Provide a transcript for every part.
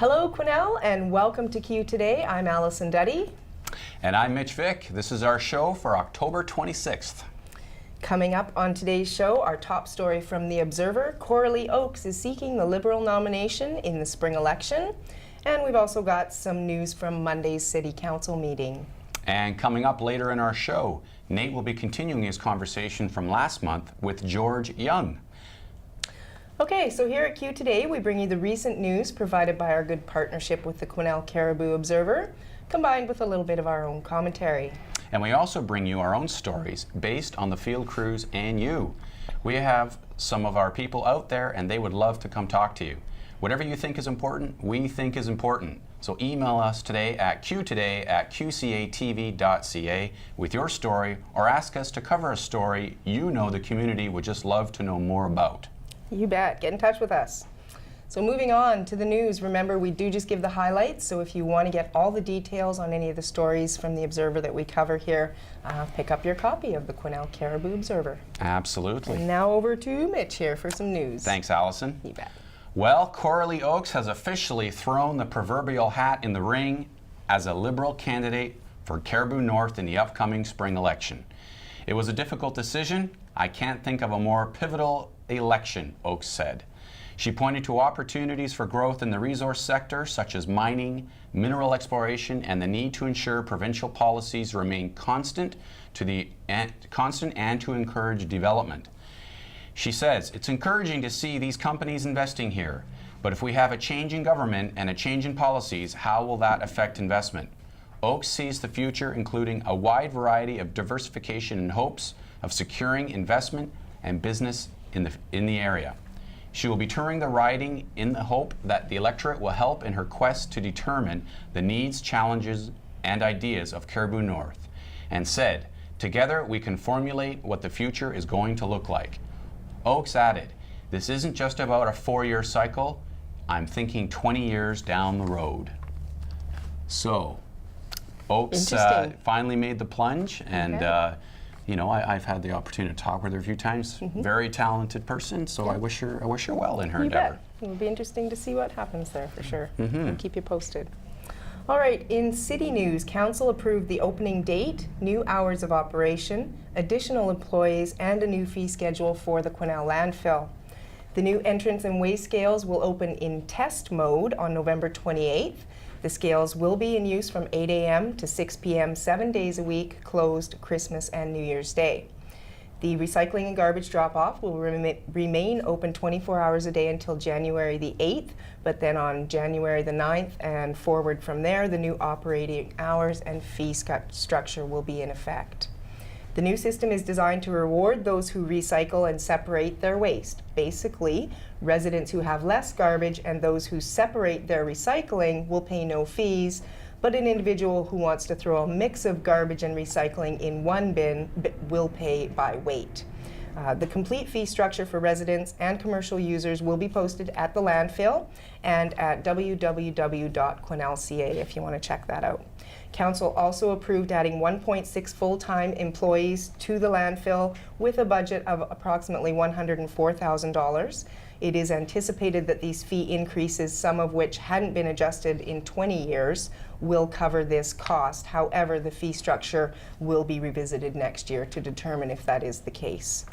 Hello, Quesnel, and welcome to Q Today. I'm Allison Duddy. And I'm Mitch Vick. This is our show for October 26th. Coming up on today's show, our top story from The Observer, Coralee Oakes is seeking the Liberal nomination in the spring election. And we've also got some news from Monday's City Council meeting. And coming up later in our show, Nate will be continuing his conversation from last month with George Young. Okay, so here at Q Today, we bring you the recent news provided by our good partnership with the Quesnel Cariboo Observer, combined with a little bit of our own commentary. And we also bring you our own stories based on the field crews and you. We have some of our people out there and they would love to come talk to you. Whatever you think is important, we think is important. So email us today at qtoday@qcatv.ca with your story, or ask us to cover a story you know the community would just love to know more about. You bet. Get in touch with us. So moving on to the news, remember we do just give the highlights, so if you want to get all the details on any of the stories from the Observer that we cover here, pick up your copy of the Quesnel Cariboo Observer. Absolutely. And now over to Mitch here for some news. Thanks, Allison. You bet. Well, Coralee Oakes has officially thrown the proverbial hat in the ring as a Liberal candidate for Cariboo North in the upcoming spring election. It was a difficult decision. I can't think of a more pivotal election, Oakes said. She pointed to opportunities for growth in the resource sector, such as mining, mineral exploration, and the need to ensure provincial policies remain constant and to encourage development. She says, it's encouraging to see these companies investing here, but if we have a change in government and a change in policies, how will that affect investment? Oakes sees the future including a wide variety of diversification in hopes of securing investment and business in the area. She will be touring the riding in the hope that the electorate will help in her quest to determine the needs, challenges, and ideas of Cariboo North, and said, together we can formulate what the future is going to look like. Oakes added, this isn't just about a 4-year cycle, I'm thinking 20 years down the road. So, Oakes finally made the plunge, and Okay. you know, I've had the opportunity to talk with her a few times. Very talented person, so I wish her well in her You endeavor. bet. It will be interesting to see what happens there for sure. We'll keep you posted. All right, in city news, Council approved the opening date, new hours of operation, additional employees, and a new fee schedule for the Quesnel landfill. The new entrance and weigh scales will open in test mode on November 28th. The scales will be in use from 8 a.m. to 6 p.m. 7 days a week, closed Christmas and New Year's Day. The recycling and garbage drop-off will remain open 24 hours a day until January the 8th, but then on January the 9th and forward from there, the new operating hours and fee structure will be in effect. The new system is designed to reward those who recycle and separate their waste. Basically, residents who have less garbage and those who separate their recycling will pay no fees, but an individual who wants to throw a mix of garbage and recycling in one bin will pay by weight. The complete fee structure for residents and commercial users will be posted at the landfill and at www.quesnel.ca if you want to check that out. Council also approved adding 1.6 full-time employees to the landfill with a budget of approximately $104,000. It is anticipated that these fee increases, some of which hadn't been adjusted in 20 years, will cover this cost. However, the fee structure will be revisited next year to determine if that is the case.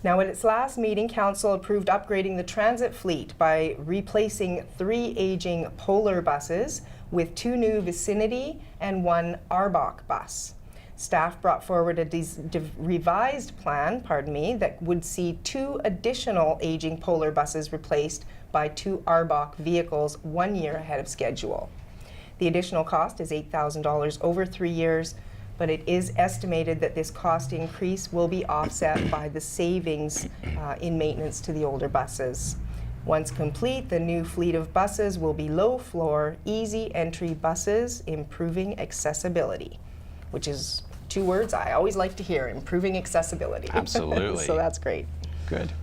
Now, at its last meeting, Council approved upgrading the transit fleet by replacing 3 aging Polar buses with 2 new Vicinity and 1 Arbok bus. Staff brought forward a revised plan, that would see 2 additional aging Polar buses replaced by 2 Arbok vehicles 1 year ahead of schedule. The additional cost is $8,000 over 3 years, but it is estimated that this cost increase will be offset by the savings in maintenance to the older buses. Once complete, the new fleet of buses will be low-floor, easy entry buses, improving accessibility, which is 2 words I always like to hear, improving accessibility. Absolutely. So that's great. Good.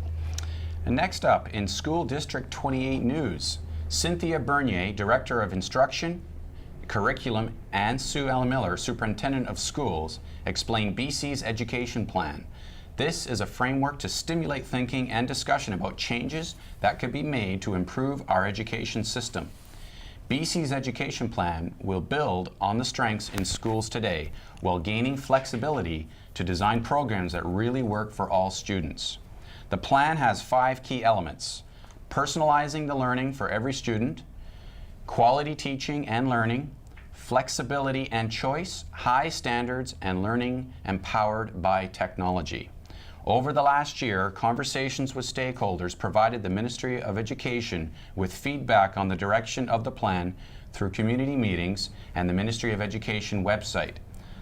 And next up, in School District 28 news, Cynthia Bernier, Director of Instruction, Curriculum, and Sue Ellen Miller, Superintendent of Schools, explained BC's education plan. This is a framework to stimulate thinking and discussion about changes that could be made to improve our education system. BC's education plan will build on the strengths in schools today while gaining flexibility to design programs that really work for all students. The plan has 5 key elements: personalizing the learning for every student, quality teaching and learning, flexibility and choice, high standards, and learning empowered by technology. Over the last year, conversations with stakeholders provided the Ministry of Education with feedback on the direction of the plan through community meetings and the Ministry of Education website.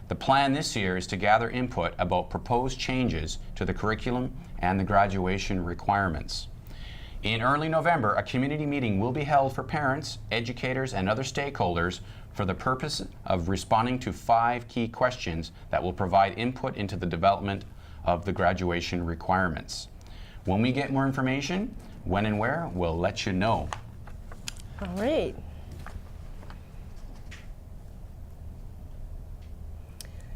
The plan this year is to gather input about proposed changes to the curriculum and the graduation requirements. In early November, a community meeting will be held for parents, educators, and other stakeholders for the purpose of responding to 5 key questions that will provide input into the development of the graduation requirements. When we get more information, when and where, we'll let you know. All right.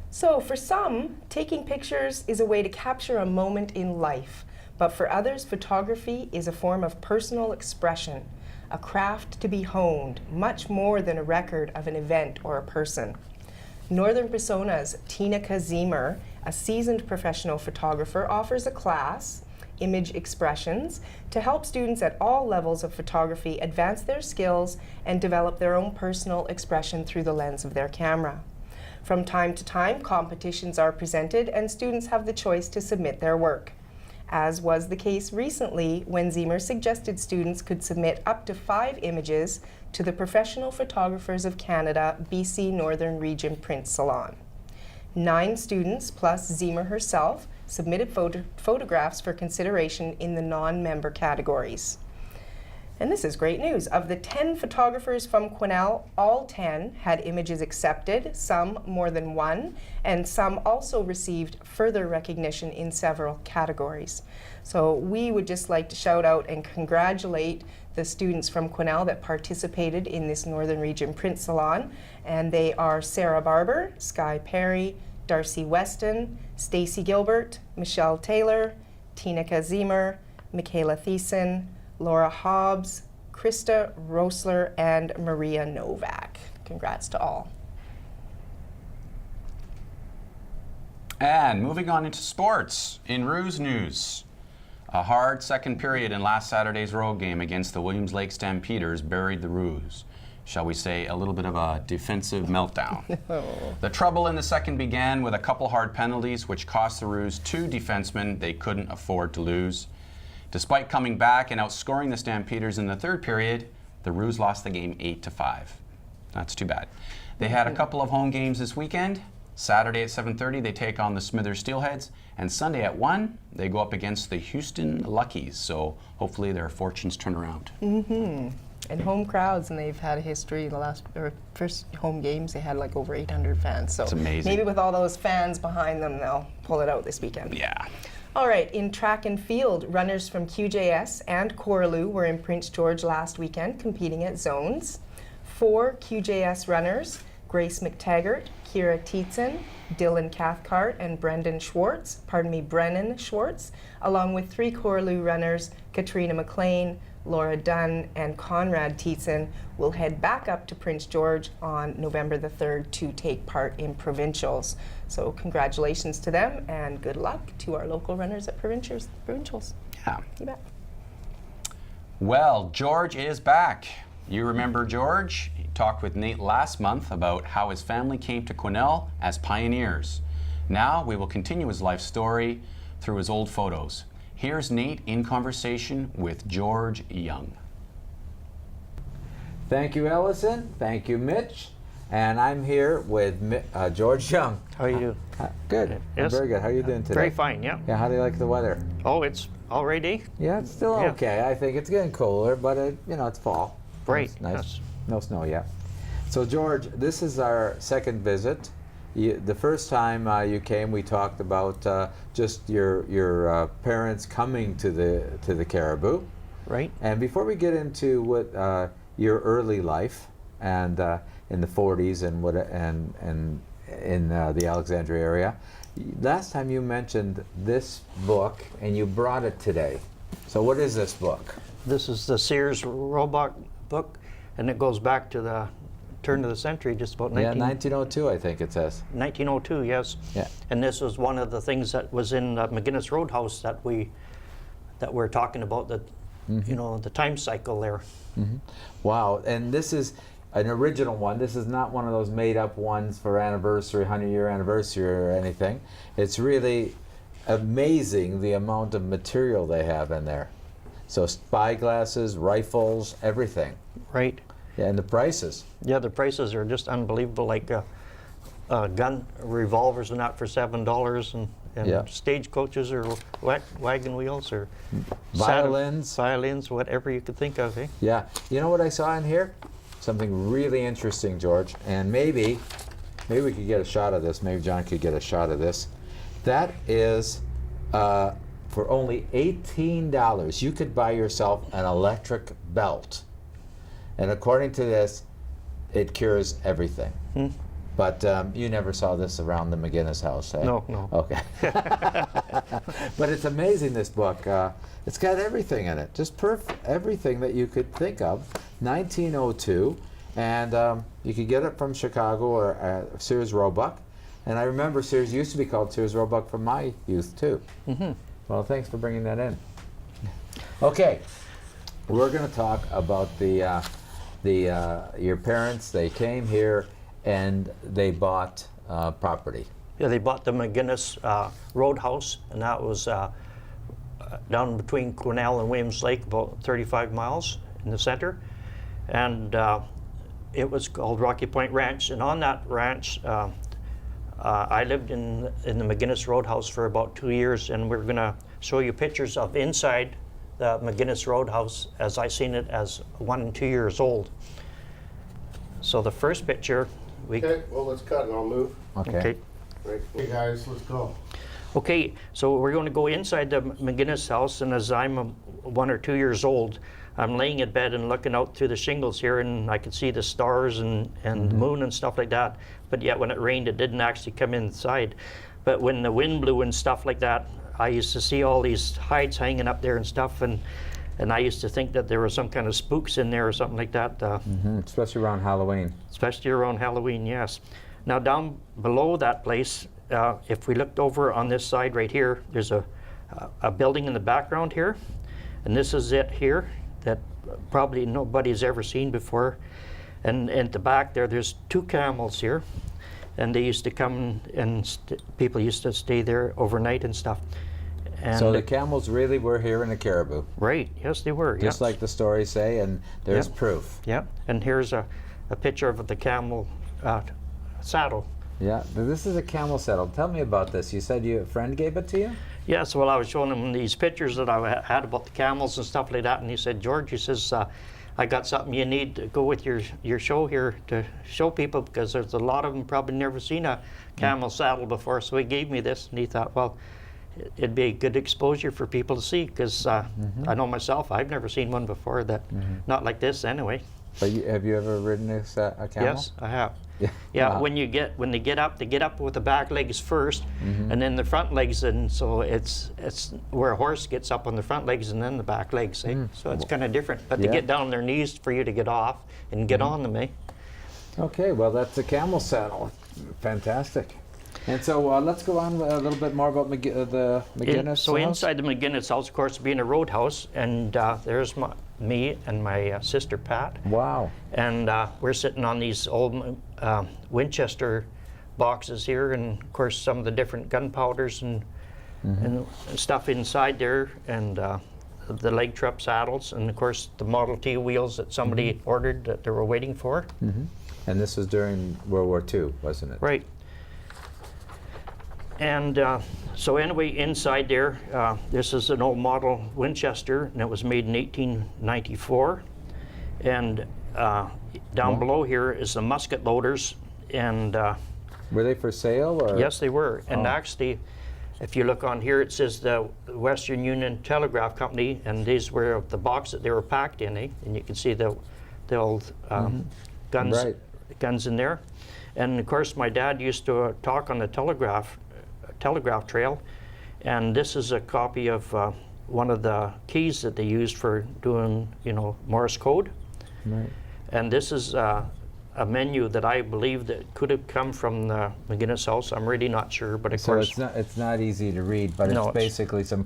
So for some, taking pictures is a way to capture a moment in life, but for others, photography is a form of personal expression, a craft to be honed, much more than a record of an event or a person. Northern Persona's Tina Kazimer, a seasoned professional photographer, offers a class, Image Expressions, to help students at all levels of photography advance their skills and develop their own personal expression through the lens of their camera. From time to time, competitions are presented and students have the choice to submit their work, as was the case recently when Zimmer suggested students could submit up to 5 images to the Professional Photographers of Canada BC Northern Region Print Salon. 9 students, plus Zimmer herself, submitted photographs for consideration in the non-member categories. And this is great news. Of the 10 photographers from Quesnel, all 10 had images accepted, some more than one, and some also received further recognition in several categories. So we would just like to shout out and congratulate the students from Quesnel that participated in this Northern Region Print Salon, and they are Sarah Barber, Sky Perry, Darcy Weston, Stacy Gilbert, Michelle Taylor, Tina Kazimer, Michaela Thiessen, Laura Hobbs, Krista Rosler, and Maria Novak. Congrats to all. And moving on into sports, in Roos news, a hard second period in last Saturday's road game against the Williams Lake Stampeders buried the Roos. Shall we say, a little bit of a defensive meltdown. The trouble in the second began with a couple hard penalties which cost the Roos 2 defensemen they couldn't afford to lose. Despite coming back and outscoring the Stampeders in the third period, the Roos lost the game 8-5. That's too bad. They had a couple of home games this weekend. Saturday at 7:30 they take on the Smithers Steelheads, and Sunday at 1 they go up against the Houston Luckies. So hopefully their fortunes turn around. And home crowds, and they've had a history. The first home games, they had like over 800 fans. So it's amazing. Maybe with all those fans behind them, they'll pull it out this weekend. Yeah. All right, in track and field, runners from QJS and Coralee were in Prince George last weekend competing at zones. 4 QJS runners, Grace McTaggart, Kira Tietzen, Dylan Cathcart, and Brennan Schwartz, along with 3 Coralee runners, Katrina McLean, Laura Dunn, and Conrad Tietzen, will head back up to Prince George on November the 3rd to take part in provincials. So congratulations to them and good luck to our local runners at provincials. Yeah. You bet. Well, George is back. You remember George? He talked with Nate last month about how his family came to Quesnel as pioneers. Now we will continue his life story through his old photos. Here's Nate in conversation with George Young. Thank you, Ellison. Thank you, Mitch. And I'm here with George Young. How are you doing? Good. I'm Yes. very good. How are you doing today? Very fine, yeah. Yeah, how do you like the weather? Oh, it's already? Yeah, it's still Yeah. okay. I think it's getting cooler, but it's fall. Great, It's nice. yes. No snow yet. So George, this is our second visit. The first time you came, we talked about just your parents coming to the Cariboo. Right. And before we get into what your early life and in the 40s and in the Alexandria area, last time you mentioned this book and you brought it today. So what is this book? This is the Sears Roebuck book, and it goes back to the turn of the century, just about Yeah, 1902, I think it says. 1902, yes. Yeah. And this was one of the things that was in McGinnis Roadhouse that we're talking about, that you know, the time cycle there. Wow, and this is an original one. This is not one of those made-up ones for anniversary, 100-year anniversary or anything. It's really amazing the amount of material they have in there. So spyglasses, rifles, everything. Right. Yeah, and the prices. Yeah, the prices are just unbelievable. Like gun revolvers and that for $7, and Yeah. stagecoaches or wagon wheels or Violins. violins, whatever you could think of. Eh? Yeah. You know what I saw in here? Something really interesting, George. And maybe we could get a shot of this. Maybe John could get a shot of this. That is for only $18. You could buy yourself an electric belt. And according to this, it cures everything. But you never saw this around the McGinnis house, eh? No, no. Okay. But it's amazing, this book. It's got everything in it, just everything that you could think of. 1902, and you could get it from Chicago or Sears Roebuck. And I remember Sears used to be called Sears Roebuck from my youth too. Well, thanks for bringing that in. Okay, we're going to talk about your parents. They came here and they bought property. Yeah, they bought the McGinnis Roadhouse, and that was down between Quesnel and Williams Lake, about 35 miles in the center. And it was called Rocky Point Ranch. And on that ranch, I lived in the McGinnis Roadhouse for about 2 years, and we're going to show you pictures of inside the McGinnis Roadhouse as I seen it as 1 and 2 years old. So the first picture, Okay, well, let's cut and I'll move. Okay. Right. Hey, guys, let's go. Okay, so we're going to go inside the McGinnis house, and as I'm 1 or 2 years old, I'm laying in bed and looking out through the shingles here, and I could see the stars and the moon and stuff like that. But yet when it rained, it didn't actually come inside. But when the wind blew and stuff like that, I used to see all these hides hanging up there and stuff, and I used to think that there were some kind of spooks in there or something like that. Especially around Halloween. Especially around Halloween, yes. Now down below that place, if we looked over on this side right here, there's a building in the background here, and this is it here that probably nobody's ever seen before. And at the back there's 2 camels here, and they used to come and people used to stay there overnight and stuff. And So the camels really were here in the Cariboo. right, yes, they were. Just like the stories say, and there's Yep. proof. Yeah, and here's a picture of the camel saddle. Yeah, this is a camel saddle. Tell me about this. You said a friend gave it to you? Yes, well, I was showing him these pictures that I had about the camels and stuff like that, and he said, George, he says, I got something you need to go with your show here to show people, because there's a lot of them probably never seen a camel saddle before. So he gave me this, and he thought, well, it'd be a good exposure for people to see, because I know myself, I've never seen one before that, not like this anyway. But have you ever ridden a camel? Yes, I have. Yeah. Yeah, Wow. when they get up with the back legs first, and then the front legs, and so it's where a horse gets up on the front legs and then the back legs. Eh? So it's kind of different. But Yeah. to get down on their knees for you to get off and get on them, eh? Okay, well, that's a camel saddle. Fantastic. And so let's go on a little bit more about the McGinnis So house. inside the McGinnis house, of course, being a roadhouse, and there's me and my sister Pat. Wow. And we're sitting on these old Winchester boxes here, and of course some of the different gunpowders and stuff inside there, and the leg trap saddles, and of course the Model T wheels that somebody ordered that they were waiting for. And this was during World War II, wasn't it? Right. And so anyway, inside there, this is an old model Winchester, and it was made in 1894. And down below here is the musket loaders, and Were they for sale? Or? yes, they were. And actually, if you look on here, it says the Western Union Telegraph Company, and these were the box that they were packed in, eh? And you can see the old guns, Right. guns in there. And of course, my dad used to talk on the telegraph trail, and this is a copy of one of the keys that they used for doing, Morse code. Right. And this is a menu that I believe that could have come from the McGinnis house. I'm really not sure, but of So course, it's not easy to read, but No, it's basically some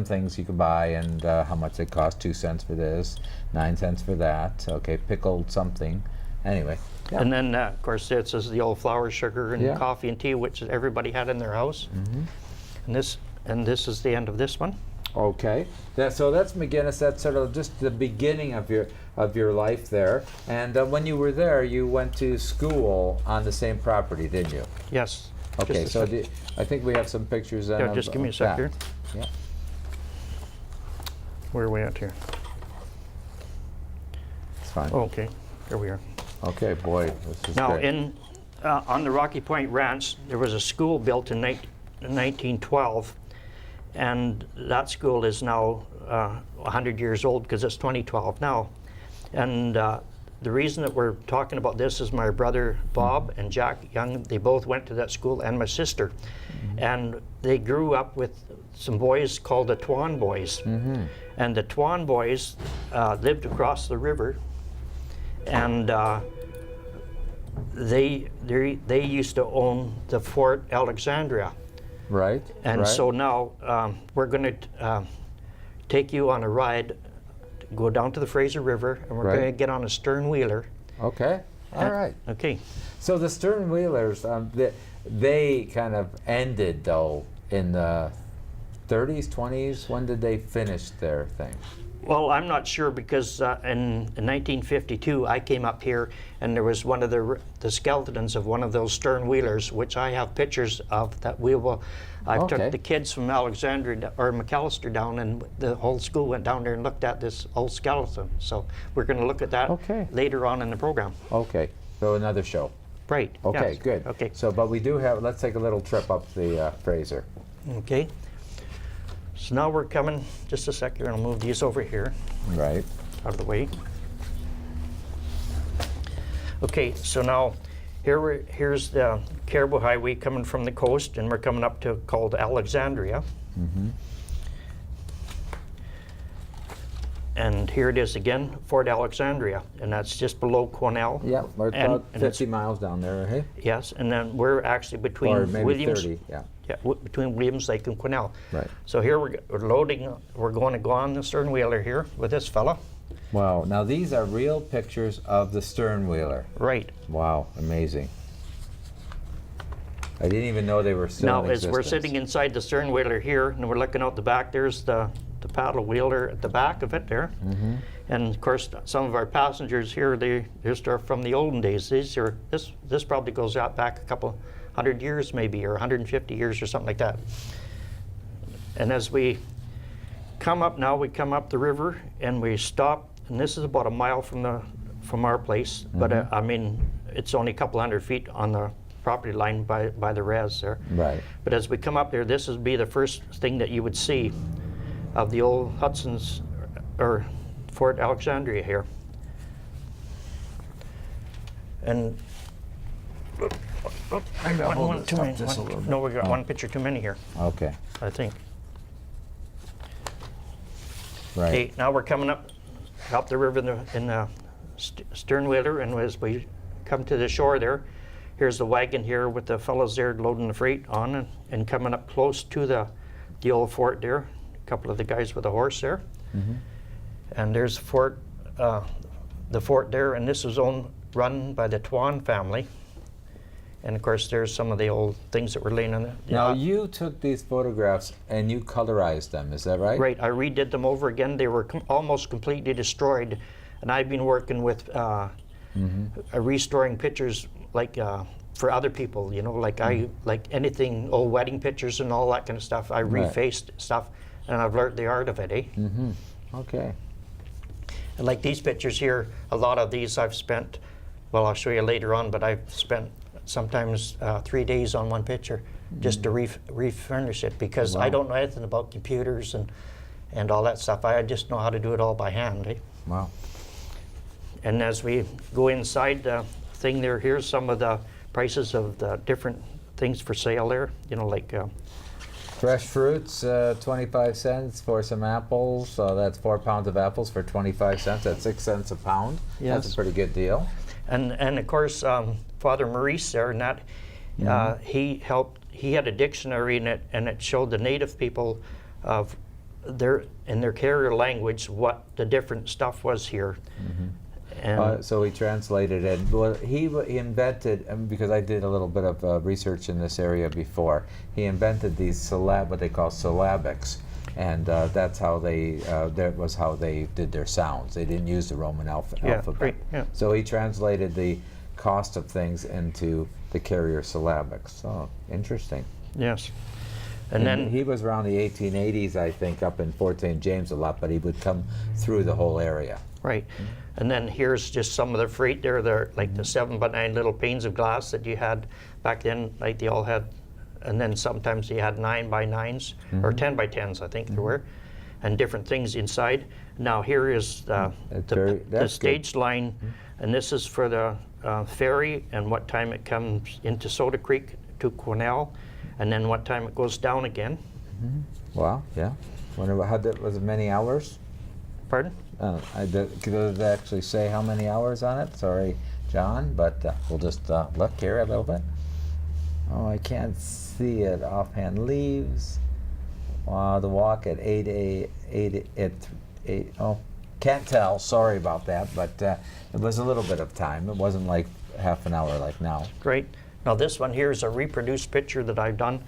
things you can buy and how much they cost. 2 cents for this, 9 cents for that. Okay, pickled something. Anyway. Yeah. and then of course this is the old flour, sugar, and Yeah. coffee and tea, which everybody had in their house. And this is the end of this one. Okay, so that's McGinnis. That's sort of just the beginning of your life there. And when you were there, you went to school on the same property, didn't you? Yes. Okay, Just a so sec. I think we have some pictures. Then Yeah, just give me a sec that. here. Yeah. Where are we at here? It's fine. Oh, okay, here we are. Okay, boy, this is Now, great. on the Rocky Point Ranch, there was a school built in 1912, and that school is now 100 years old because it's 2012 now. And the reason that we're talking about this is my brother Bob and Jack Young, they both went to that school, and my sister. And they grew up with some boys called the Twan Boys. And the Twan Boys lived across the river, and they used to own the Fort Alexandria. Right. And right. so now we're going to take you on a ride, to go down to the Fraser River, and we're Right. going to get on a stern wheeler. Okay. All right. Okay. So the stern wheelers, they kind of ended though in the 30s, 20s. When did they finish their thing? Well, I'm not sure because in 1952 I came up here and there was one of the skeletons of one of those stern wheelers, which I have pictures of that we will. I Okay. took the kids from Alexandria or McAllister down, and the whole school went down there and looked at this old skeleton. So we're going to look at that Okay. later on in the program. Okay. So another show. Right. Okay, yes. good. Okay. So, but we do have. Let's take a little trip up the Fraser. Okay. So now we're coming. Just a sec here. I'll move these over here Right. out of the way. Okay. So now here's the Cariboo Highway coming from the coast, and we're coming up to called Alexandria. And here it is again, Fort Alexandria, and that's just below Cornell. Yeah, we're And- about and it's- 50 miles down there, hey? Yes, and then we're actually between Or maybe Williams. 30. Yeah. Yeah, between Williams Lake and Quesnel. Right. So here we're loading. We're going to go on the stern wheeler here with this fella. Wow. Now these are real pictures of the stern wheeler. Right. Wow, amazing. I didn't even know they were still Now, in as we're existence. sitting inside the stern wheeler here, and we're looking out the back, there's the paddle wheeler at the back of it there. And of course, some of our passengers here, they're from the olden days. This probably goes out back a couple 100 years maybe, or 150 years or something like that. And as we come up now, we come up the river and we stop, and this is about a mile from our place, but I mean, it's only a couple 100 feet on the property line by the res there. Right. But as we come up there, this would be the first thing that you would see of the old Hudson's or Fort Alexandria here. And I got one too many. No, we got one picture too many here, Okay. I think. Right. Okay, now we're coming up the river in the stern wheeler, and as we come to the shore there, here's the wagon here with the fellows there loading the freight on, and coming up close to the old fort there. A couple of the guys with a horse there. And there's the fort there, and this was run by the Twan family. And of course, there's some of the old things that were laying on the. Now you took these photographs and you colorized them, is that right? Right, I redid them over again. They were almost completely destroyed, and I've been working with restoring pictures like for other people. You know, like like anything, old wedding pictures and all that kind of stuff. I Right. refaced stuff, and I've learned the art of it. Okay. And like these pictures here, a lot of these I've spent. Well, I'll show you later on, but I've spent sometimes 3 days on one picture just to refurnish it, because I Wow. don't know anything about computers and all that stuff. I just know how to do it all by hand. Wow. And as we go inside the thing there, here's some of the prices of the different things for sale there. You know, like Fresh fruits, 25 cents for some apples. So that's 4 pounds of apples for 25 cents. That's 6 cents a pound. That's Yes. a pretty good deal. And of course, Father Maurice there, and that he helped. He had a dictionary in it, and it showed the native people of in their carrier language what the different stuff was here. And So he translated it. Well, he invented, because I did a little bit of research in this area before. He invented these what they call syllabics, and that's how that was how they did their sounds. They didn't use the Roman alphabet. right, yeah. So he translated the cost of things into the carrier syllabics. So interesting. yes, and then he was around the 1880s, I think, up in Fort St. James a lot, but he would come through the whole area. right, and then here's just some of the freight there. They're like the 7x9 little panes of glass that you had back then. Like they all had, and then sometimes you had 9x9s or 10x10s, I think there were, and different things inside. Now here is the stage line, and this is for the ferry and what time it comes into Soda Creek to Quesnel, and then what time it goes down again. Wow, yeah. Wonder how that was. It many hours? Pardon? Could it actually say how many hours on it? Sorry, John, but we'll just look here a little bit. Oh, I can't see it offhand. Leaves. The walk at 8 oh, can't tell. Sorry about that, but it was a little bit of time. It wasn't like half an hour like now. Great. Now this one here is a reproduced picture that I've done,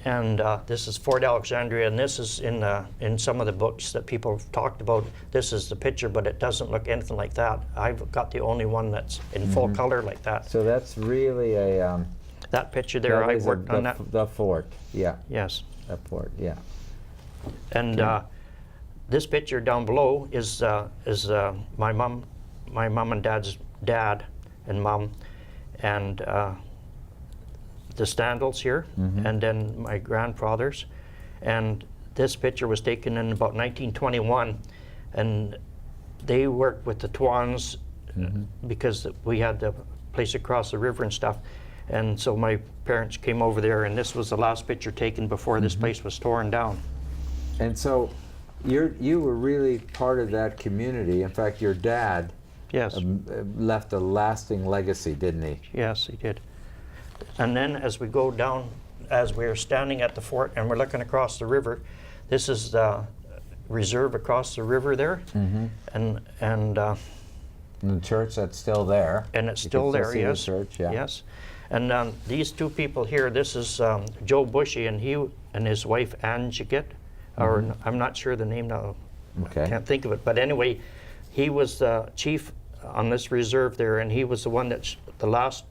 and this is Fort Alexandria, and this is in some of the books that people have talked about. This is the picture, but it doesn't look anything like that. I've got the only one that's in full color like that. So that's really a That picture there, that I've is worked on that. the fort. Yeah, Yes. that fort. Yeah. And this picture down below is my mom and dad's dad and mom, and the Standals here, and then my grandfather's. And this picture was taken in about 1921, and they worked with the Twans because we had the place across the river and stuff. And so my parents came over there, and this was the last picture taken before this place was torn down. And so you were really part of that community. In fact, your dad Yes. left a lasting legacy, didn't he? Yes, he did. And then as we go down, as we're standing at the fort and we're looking across the river, this is the reserve across the river there, and And the church that's still there. and it's You still can there. see Yes. the church, yeah. Yes. And these two people here. This is Joe Bushy, and he and his wife Anjigit, or I'm not sure the name now. Okay. Can't think of it. But anyway, he was the chief on this reserve there, and he was the one that's the last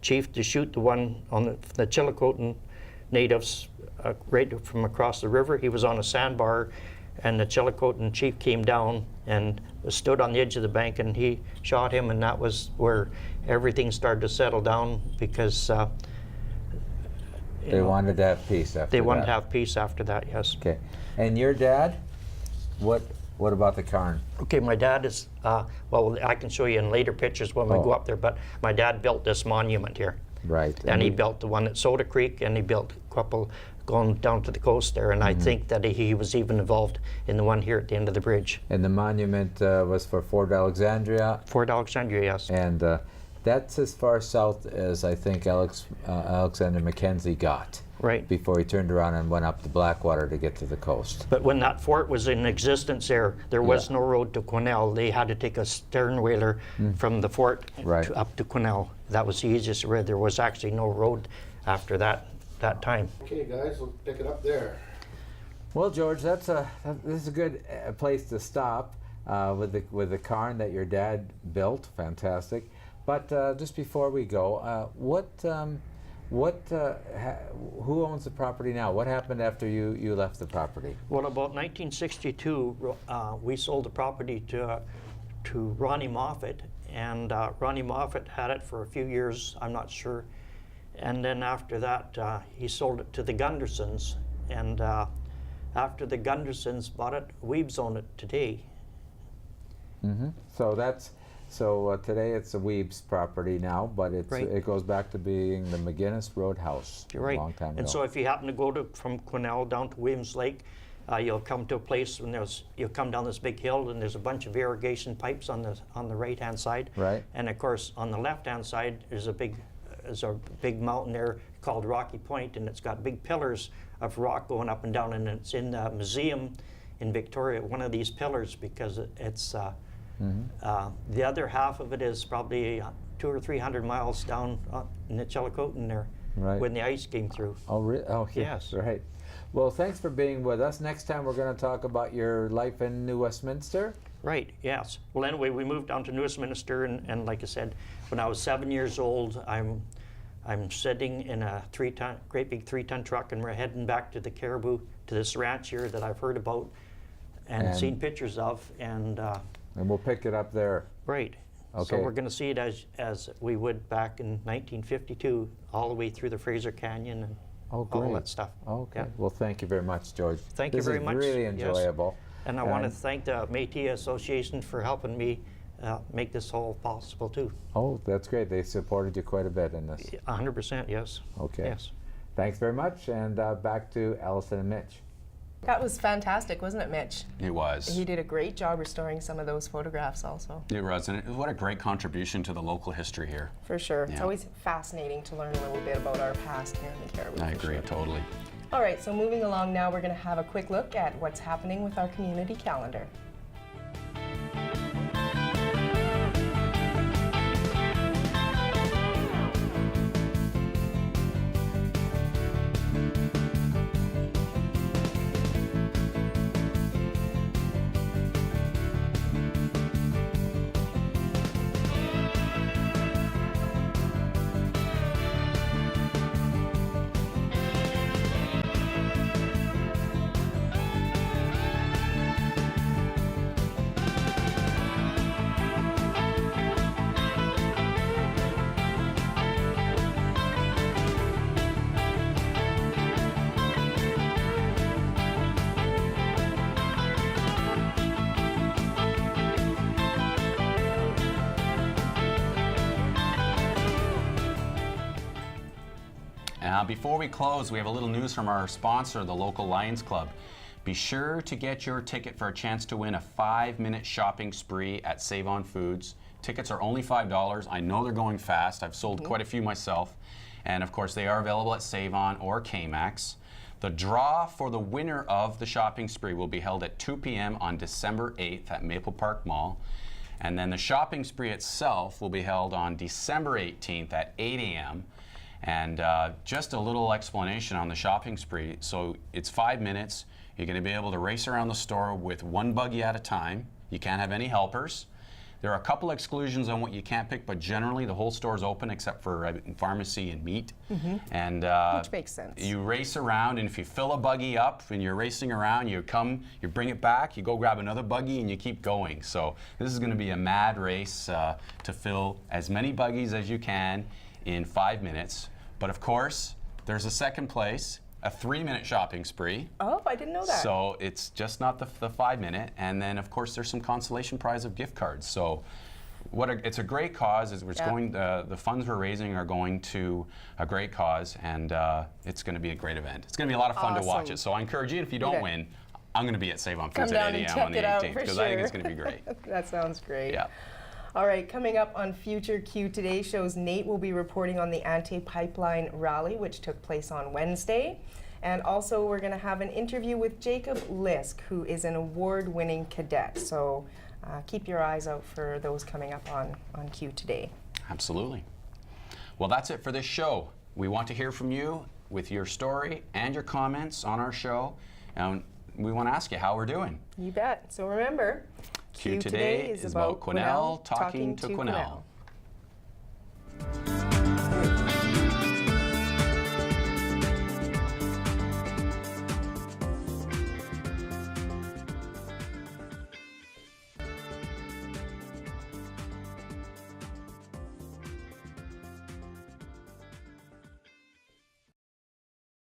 chief to shoot the one on the Chillicotin natives right from across the river. He was on a sandbar, and the Chillicotin chief came down and stood on the edge of the bank, and he shot him, and that was where everything started to settle down, because They wanted to have peace after they wanted that. to have peace after that. Yes. Okay. And your dad, what about the cairn? Okay, my dad is, well, I can show you in later pictures when we go up there, but my dad built this monument here. Right. And he built the one at Soda Creek, and he built a couple going down to the coast there, and I think that he was even involved in the one here at the end of the bridge. And the monument was for Fort Alexandria, Fort Alexandria, yes. and that's as far south as I think Alexander Mackenzie got. Right. Before he turned around and went up the Blackwater to get to the coast. But when that fort was in existence there was Yeah. no road to Quesnel. They had to take a stern whaler from the fort Right. up to Quesnel. That was the easiest road. There was actually no road after that time. Okay, guys, let's pick it up there. Well, George, this is a good place to stop with the cairn that your dad built. Fantastic. But just before we go, who owns the property now? What happened after you left the property? Well, about 1962, we sold the property to Ronnie Moffat, and Ronnie Moffat had it for a few years, I'm not sure. And then after that, he sold it to the Gundersons, and after the Gundersons bought it, Weebs own it today. So So today it's a Weeb's property now, but Right. it goes back to being the McGinnis Roadhouse You're right. a long time ago. And so if you happen to go from Quesnel down to Williams Lake, you'll come to a place when you'll come down this big hill and there's a bunch of irrigation pipes on the right-hand side. Right. And of course, on the left-hand side is a big mountain there called Rocky Point, and it's got big pillars of rock going up and down, and it's in the museum in Victoria, one of these pillars, because it's the other half of it is probably 200 or 300 miles down in the Chillicothe there, Right. when the ice came through. Oh, oh yes, right. Well, thanks for being with us. Next time we're going to talk about your life in New Westminster. Right, yes. Well, anyway, we moved down to New Westminster, and like I said, when I was 7 years old, I'm sitting in a great big 3-ton truck, and we're heading back to the Cariboo, to this ranch here that I've heard about and seen pictures of, and we'll pick it up there. right. Okay. So we're going to see it as we would back in 1952, all the way through the Fraser Canyon and all that stuff. Okay. Yeah. Well, thank you very much, George. Thank you very much. This is really Yes. enjoyable. And I want to thank the Métis Association for helping me make this whole possible too. Oh, that's great. They supported you quite a bit in this. 100%, yes. Okay. Yes. Thanks very much, and back to Allison and Mitch. That was fantastic, wasn't it, Mitch? It was. He did a great job restoring some of those photographs also. It was, and what a great contribution to the local history here. For sure. It's Yeah. always fascinating to learn a little bit about our past here in the Cariboo. I for agree, sure. totally. All right, so moving along now, we're going to have a quick look at what's happening with our community calendar. Before we close, we have a little news from our sponsor, the local Lions Club. Be sure to get your ticket for a chance to win a 5-minute shopping spree at Save On Foods. Tickets are only $5. I know they're going fast. I've sold quite a few myself. And of course, they are available at Save On or Kmax. The draw for the winner of the shopping spree will be held at 2 p.m. on December 8th at Maple Park Mall. And then the shopping spree itself will be held on December 18th at 8 a.m. And just a little explanation on the shopping spree. So it's 5 minutes. You're going to be able to race around the store with one buggy at a time. You can't have any helpers. There are a couple exclusions on what you can't pick, but generally the whole store is open except for pharmacy and meat. And Which makes sense. you race around, and if you fill a buggy up and you're racing around, you bring it back, you go grab another buggy, and you keep going. So this is going to be a mad race to fill as many buggies as you can in 5 minutes. But of course, there's a second place, a 3-minute shopping spree. Oh, I didn't know that. So it's just not the 5-minute. And then, of course, there's some consolation prize of gift cards. So it's a great cause. The funds we're raising are going to a great cause, and it's going to be a great event. It's going to be a lot of fun to watch Awesome. it. So I encourage you, if you don't Okay. win, I'm going to be at Save On Come Foods down at 8 and a.m. check on the it out 18th, for because I think it's sure. going to be great. That sounds great. Yeah. All right, coming up on future QToday shows, Nate will be reporting on the anti-pipeline rally, which took place on Wednesday. And also, we're going to have an interview with Jacob Lisk, who is an award-winning cadet. So keep your eyes out for those coming up on QToday. Absolutely. Well, that's it for this show. We want to hear from you with your story and your comments on our show. And we want to ask you how we're doing. You bet. So remember, QToday is about Quesnel talking to Quesnel.